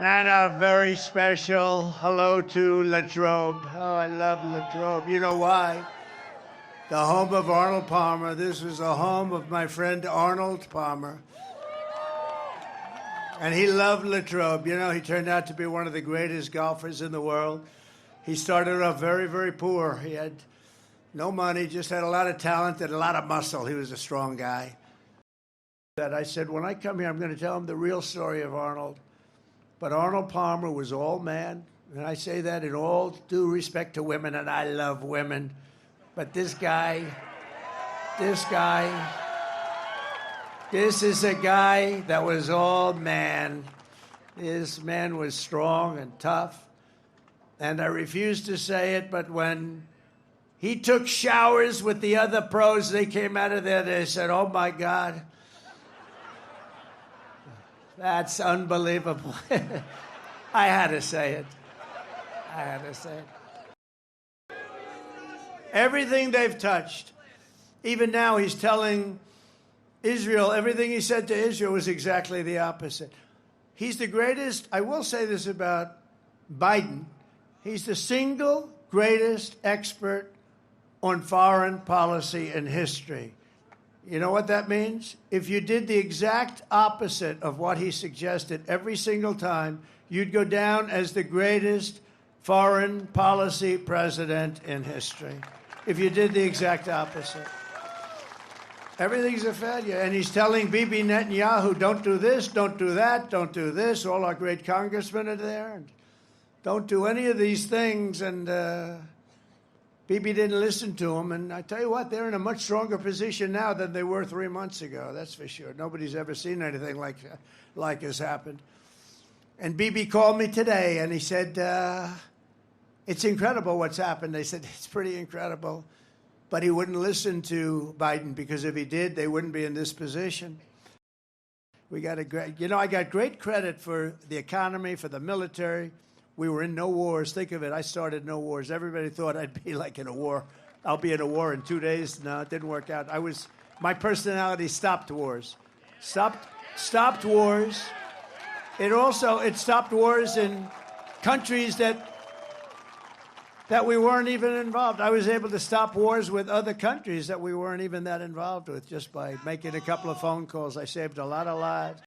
And a very special hello to Latrobe. Oh, I love Latrobe. You know why? The home of Arnold Palmer. This was the home of my friend Arnold Palmer. And he loved Latrobe. You know, he turned out to be one of the greatest golfers in the world. He started off very, very poor. He had no money, just had a lot of talent and a lot of muscle. He was a strong guy. That I said, when I come here, I'm going to tell him the real story of Arnold. But Arnold Palmer was all man, and I say that in all due respect to women, and I love women. But this is a guy that was all man. This man was strong and tough, and I refuse to say it, but when he took showers with the other pros, they came out of there, they said, oh my God. That's unbelievable. I had to say it. Everything they've touched, even now he's telling Israel, everything he said to Israel was exactly the opposite. He's the greatest, I will say this about Biden, he's the single greatest expert on foreign policy in history. You know what that means? If you did the exact opposite of what he suggested every single time, you'd go down as the greatest foreign policy president in history. If you did the exact opposite. Everything's a failure. And he's telling Bibi Netanyahu, don't do this, don't do that, don't do this. All our great congressmen are there. And don't do any of these things. And Bibi didn't listen to him, and I tell you what, they're in a much stronger position now than they were 3 months ago, that's for sure. Nobody's ever seen anything like has happened. And Bibi called me today, and he said, it's incredible what's happened. I said, it's pretty incredible. But he wouldn't listen to Biden, because if he did, they wouldn't be in this position. I got great credit for the economy, for the military. We were in no wars. Think of it. I started no wars. Everybody thought I'd be like in a war. I'll be in a war in 2 days. No, it didn't work out. My personality stopped wars. Stopped wars. It stopped wars in countries that we weren't even involved. I was able to stop wars with other countries that we weren't even that involved with just by making a couple of phone calls. I saved a lot of lives.